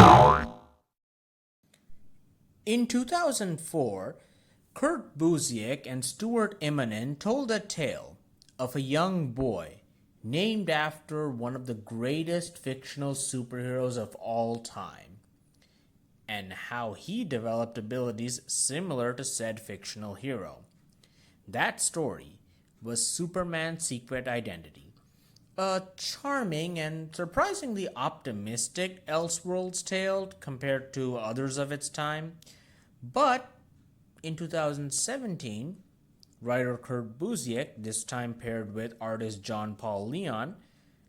In 2004, Kurt Busiek and Stuart Immonen told a tale of a young boy named after one of the greatest fictional superheroes of all time, and how he developed abilities similar to said fictional hero. That story was Superman's Secret Identity, a charming and surprisingly optimistic Elseworlds tale compared to others of its time. But in 2017, writer Kurt Busiek, this time paired with artist John Paul Leon,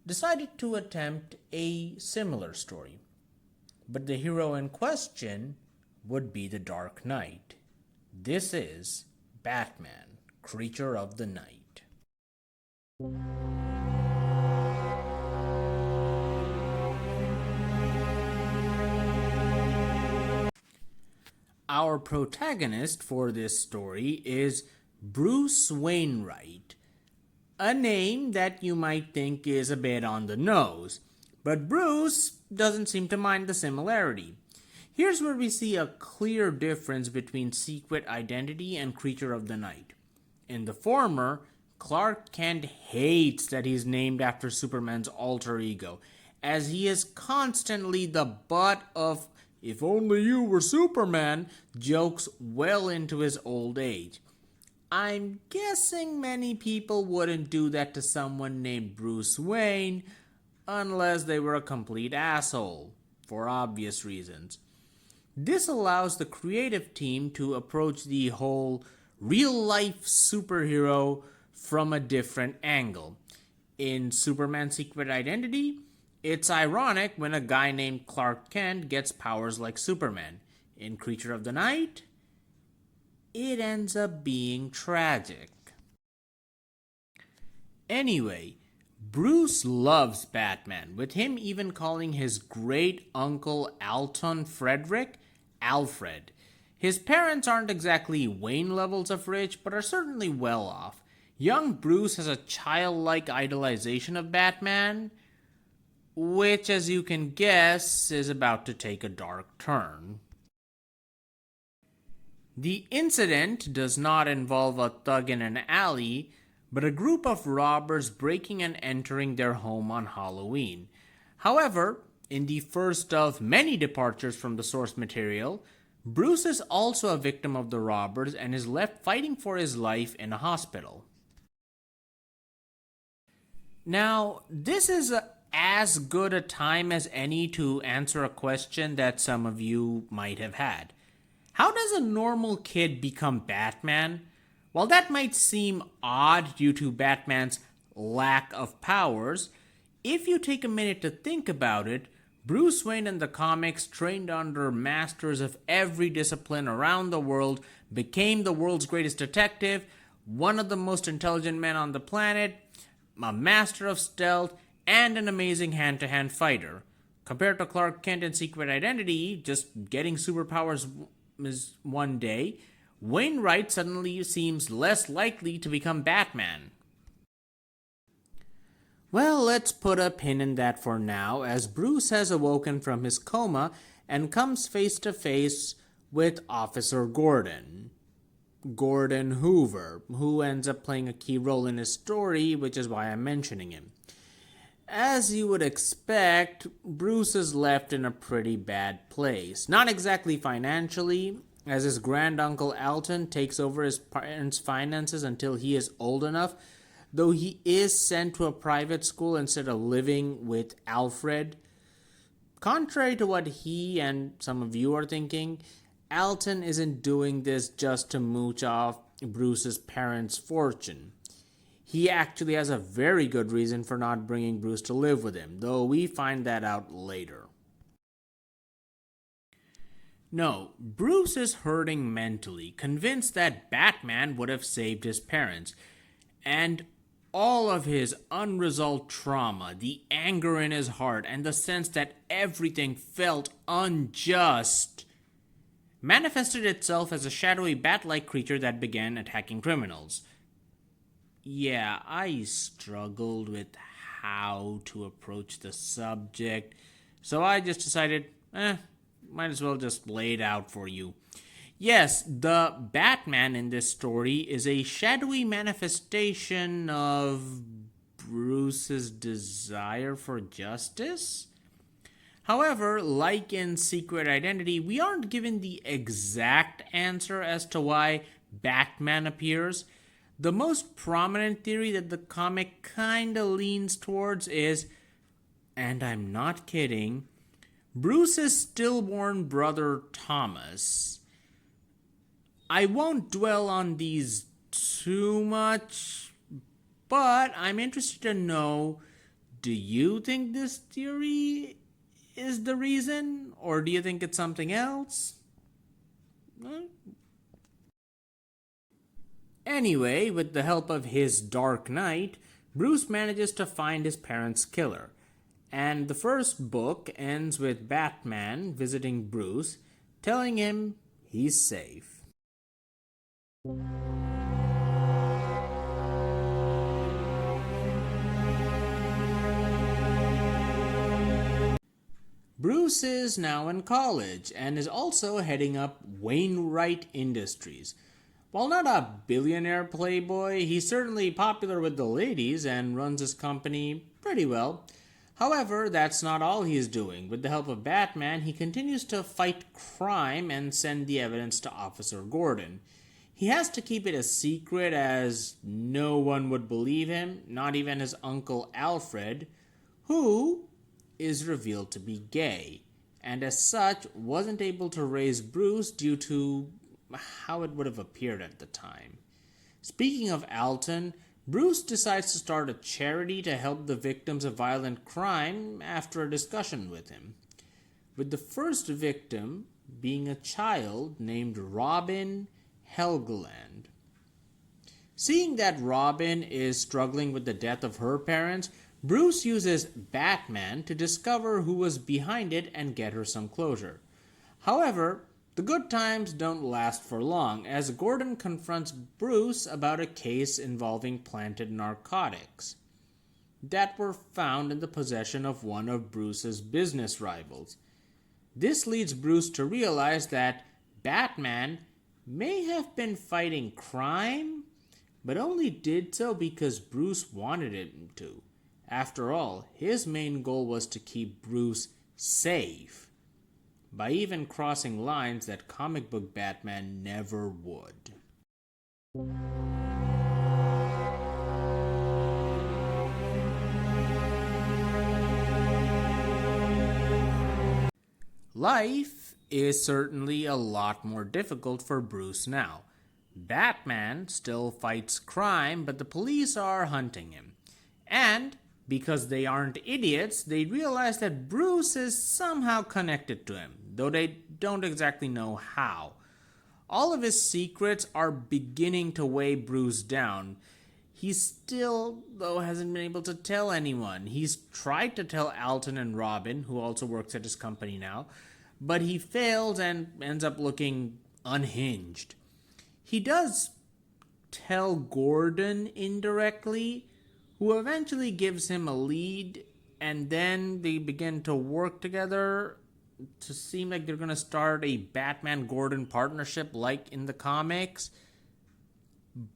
decided to attempt a similar story. But the hero in question would be the Dark Knight. This is Batman, Creature of the Night. Our protagonist for this story is Bruce Wainwright, a name that you might think is a bit on the nose, but Bruce doesn't seem to mind the similarity. Here's where we see a clear difference between Secret Identity and Creature of the Night. In the former, Clark Kent hates that he's named after Superman's alter ego, as he is constantly the butt of "if only you were Superman" jokes well into his old age. I'm guessing many people wouldn't do that to someone named Bruce Wayne unless they were a complete asshole, for obvious reasons. This allows the creative team to approach the whole real-life superhero from a different angle. In Superman's Secret Identity, it's ironic when a guy named Clark Kent gets powers like Superman. In Creature of the Night, it ends up being tragic. Anyway, Bruce loves Batman, with him even calling his great uncle Alton Frederick Alfred. His parents aren't exactly Wayne levels of rich, but are certainly well off. Young Bruce has a childlike idolization of Batman, which, as you can guess, is about to take a dark turn. The incident does not involve a thug in an alley, but a group of robbers breaking and entering their home on Halloween. However, in the first of many departures from the source material, Bruce is also a victim of the robbers and is left fighting for his life in a hospital. Now, this is as good a time as any to answer a question that some of you might have had. How does a normal kid become Batman? While that might seem odd due to Batman's lack of powers, if you take a minute to think about it, Bruce Wayne in the comics trained under masters of every discipline around the world, became the world's greatest detective, one of the most intelligent men on the planet, a master of stealth, and an amazing hand-to-hand fighter. Compared to Clark Kent in Secret Identity, just getting superpowers is one day, Wainwright suddenly seems less likely to become Batman. Well, let's put a pin in that for now, as Bruce has awoken from his coma and comes face to face with Officer Gordon Hoover, who ends up playing a key role in his story, which is why I'm mentioning him. As you would expect, Bruce is left in a pretty bad place. Not exactly financially, as his granduncle Alton takes over his parents' finances until he is old enough, though he is sent to a private school instead of living with Alfred. Contrary to what he and some of you are thinking, Alton isn't doing this just to mooch off Bruce's parents' fortune. He actually has a very good reason for not bringing Bruce to live with him, though we find that out later. No, Bruce is hurting mentally, convinced that Batman would have saved his parents, and all of his unresolved trauma, the anger in his heart, and the sense that everything felt unjust, manifested itself as a shadowy bat-like creature that began attacking criminals. Yeah, I struggled with how to approach the subject, so I just decided, Might as well just lay it out for you. Yes, the Batman in this story is a shadowy manifestation of Bruce's desire for justice. However, like in Secret Identity, we aren't given the exact answer as to why Batman appears. The most prominent theory that the comic kinda leans towards is, and I'm not kidding, Bruce's stillborn brother Thomas. I won't dwell on these too much, but I'm interested to know, do you think this theory is the reason, or do you think it's something else? Anyway, with the help of his Dark Knight, Bruce manages to find his parents' killer. And the first book ends with Batman visiting Bruce, telling him he's safe. Bruce is now in college and is also heading up Wainwright Industries. While not a billionaire playboy, he's certainly popular with the ladies and runs his company pretty well. However, that's not all he's doing. With the help of Batman, he continues to fight crime and send the evidence to Officer Gordon. He has to keep it a secret as no one would believe him, not even his uncle Alfred, who is revealed to be gay, and as such wasn't able to raise Bruce due to how it would have appeared at the time. Speaking of Alton, Bruce decides to start a charity to help the victims of violent crime after a discussion with him, with the first victim being a child named Robin Helgeland. Seeing that Robin is struggling with the death of her parents, Bruce uses Batman to discover who was behind it and get her some closure. However, the good times don't last for long, as Gordon confronts Bruce about a case involving planted narcotics that were found in the possession of one of Bruce's business rivals. This leads Bruce to realize that Batman may have been fighting crime, but only did so because Bruce wanted him to. After all, his main goal was to keep Bruce safe, by even crossing lines that comic book Batman never would. Life is certainly a lot more difficult for Bruce now. Batman still fights crime, but the police are hunting him. And because they aren't idiots, they realize that Bruce is somehow connected to him, though they don't exactly know how. All of his secrets are beginning to weigh Bruce down. He still, though, hasn't been able to tell anyone. He's tried to tell Alton and Robin, who also works at his company now, but he fails and ends up looking unhinged. He does tell Gordon indirectly, who eventually gives him a lead, and then they begin to work together to seem like they're going to start a Batman-Gordon partnership like in the comics.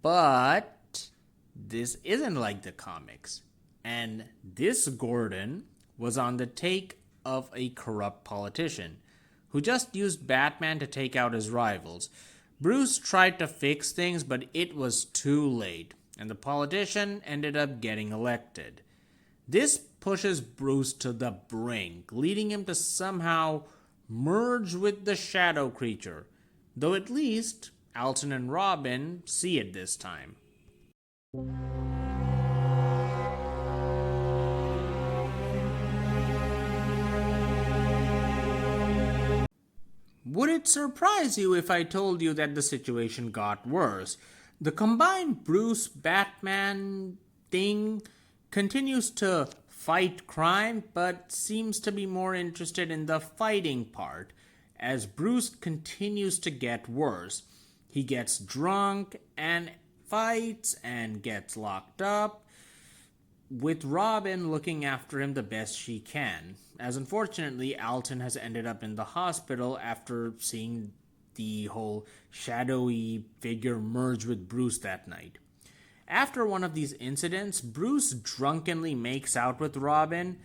But this isn't like the comics. And this Gordon was on the take of a corrupt politician who just used Batman to take out his rivals. Bruce tried to fix things, but it was too late, and the politician ended up getting elected. This pushes Bruce to the brink, leading him to somehow merge with the shadow creature, though at least Alton and Robin see it this time. Would it surprise you if I told you that the situation got worse? The combined Bruce-Batman thing continues to fight crime, but seems to be more interested in the fighting part, as Bruce continues to get worse. He gets drunk and fights and gets locked up. with Robin looking after him the best she can, as unfortunately Alton has ended up in the hospital after seeing the whole shadowy figure merge with Bruce that night. After one of these incidents, Bruce drunkenly makes out with Robin,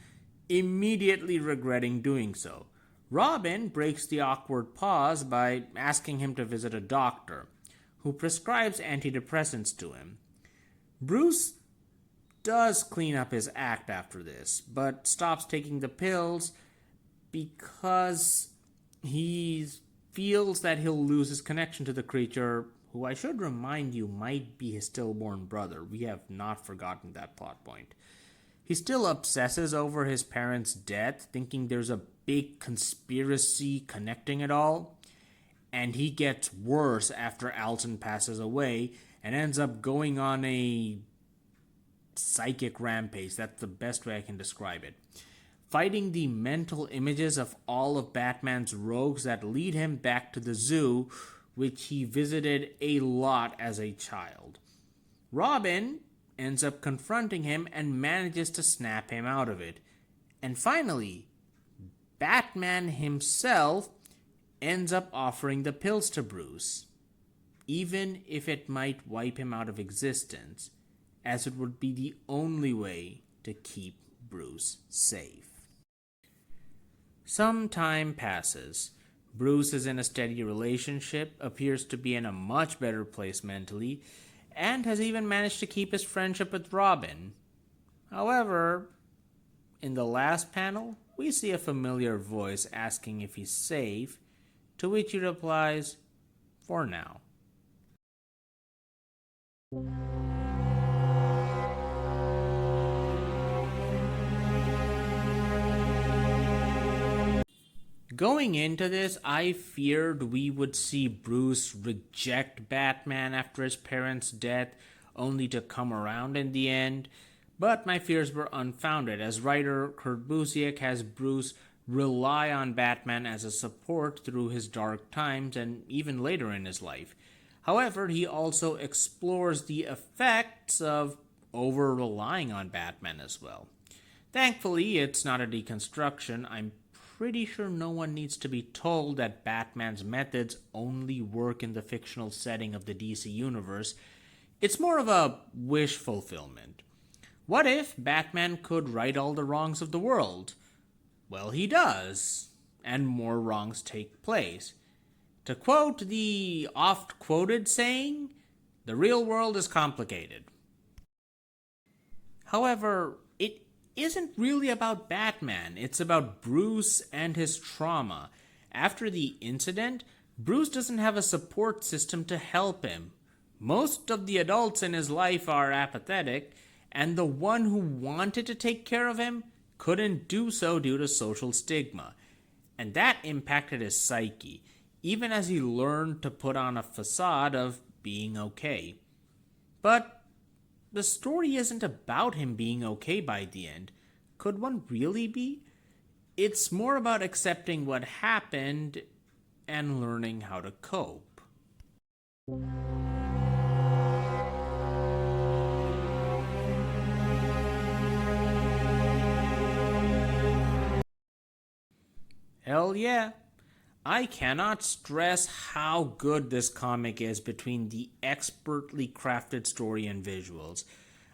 immediately regretting doing so. Robin breaks the awkward pause by asking him to visit a doctor, who prescribes antidepressants to him. Bruce does clean up his act after this, but stops taking the pills because he feels that he'll lose his connection to the creature, who I should remind you might be his stillborn brother. We have not forgotten that plot point. He still obsesses over his parents' death, thinking there's a big conspiracy connecting it all. And he gets worse after Alton passes away and ends up going on a psychic rampage. That's the best way I can describe it. Fighting the mental images of all of Batman's rogues that lead him back to the zoo, which he visited a lot as a child. Robin ends up confronting him and manages to snap him out of it. And finally, Batman himself ends up offering the pills to Bruce, even if it might wipe him out of existence, as it would be the only way to keep Bruce safe. Some time passes. Bruce is in a steady relationship, appears to be in a much better place mentally, and has even managed to keep his friendship with Robin. However, in the last panel, we see a familiar voice asking if he's safe, to which he replies, "For now." Going into this, I feared we would see Bruce reject Batman after his parents' death, only to come around in the end. But my fears were unfounded, as writer Kurt Busiek has Bruce rely on Batman as a support through his dark times and even later in his life. However, he also explores the effects of over-relying on Batman as well. Thankfully, it's not a deconstruction. I'm pretty sure no one needs to be told that Batman's methods only work in the fictional setting of the DC universe. It's more of a wish fulfillment. What if Batman could right all the wrongs of the world? Well, he does, and more wrongs take place. To quote the oft-quoted saying, the real world is complicated. However, it isn't really about Batman. It's about Bruce and his trauma. After the incident, Bruce doesn't have a support system to help him. Most of the adults in his life are apathetic, and the one who wanted to take care of him couldn't do so due to social stigma. And that impacted his psyche, even as he learned to put on a facade of being okay. But the story isn't about him being okay by the end. Could one really be? It's more about accepting what happened and learning how to cope. Hell yeah. I cannot stress how good this comic is between the expertly crafted story and visuals.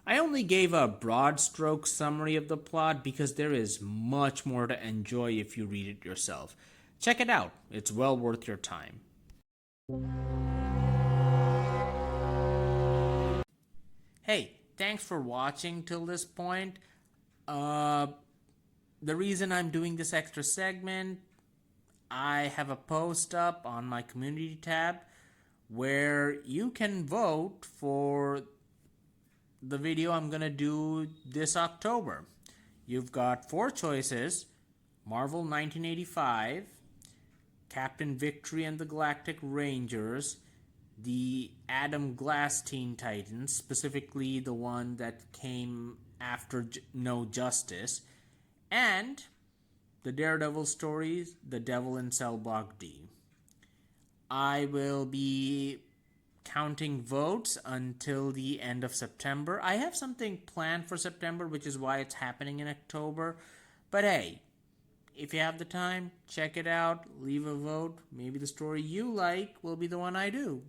I only gave a broad stroke summary of the plot because there is much more to enjoy if you read it yourself. Check it out, it's well worth your time. Hey, thanks for watching till this point. The reason I'm doing this extra segment, I have a post up on my community tab where you can vote for the video I'm gonna do this October. You've got 4 choices: Marvel 1985, Captain Victory and the Galactic Rangers, the Adam Glass Teen Titans, specifically the one that came after No Justice, and the Daredevil stories, The Devil in Cell Block D. I will be counting votes until the end of September. I have something planned for September, which is why it's happening in October. But hey, if you have the time, check it out, leave a vote. Maybe the story you like will be the one I do.